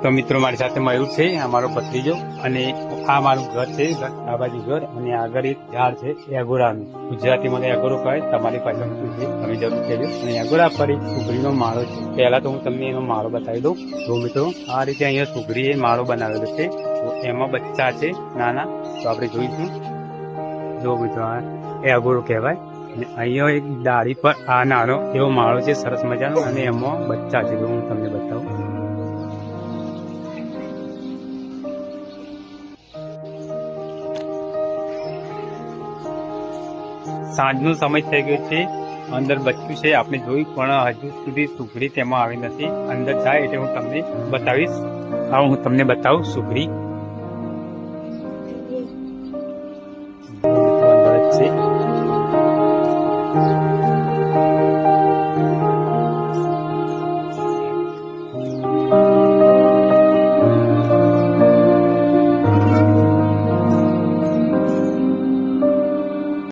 તો મિત્રો મારી સાથે મયુર છે, આ મારો ભત્રીજો, અને આ મારું ઘર છે, આ બાજુ ઘર, અને આગળ એક ઝાડ છે એગોરાનું. ગુજરાતીમાં એગોરો કહે, તમારી પાસે શું છે તમે જરૂર કહેજો. અને એગોરા પર એક સુગરીનો માળો છે. પહેલા તો હું તમને એનો માળો બતાવી દઉં. તો મિત્રો આ રીતે અહીંયા સુગરીએ માળો બનાવેલો છે. તો એમાં બચ્ચા છે નાના, તો આપણે જોઈશું. જો મિત્રો આ એગોરો કહેવાય. અને અહીંયા એક ડાળી પર આ નાનો એવો માળો છે સરસ મજાનો, અને એમાં બચ્ચા છે. તો હું તમને બતાવું. સાંજનો સમય થઈ ગયો છે, અંદર બચ્ચું છે આપણે જોયું, પણ હજુ સુધી સુગરી તેમાં આવી નથી. અંદર જાય એટલે હું તમને બતાવીશ. હા, હું તમને બતાવું સુગરી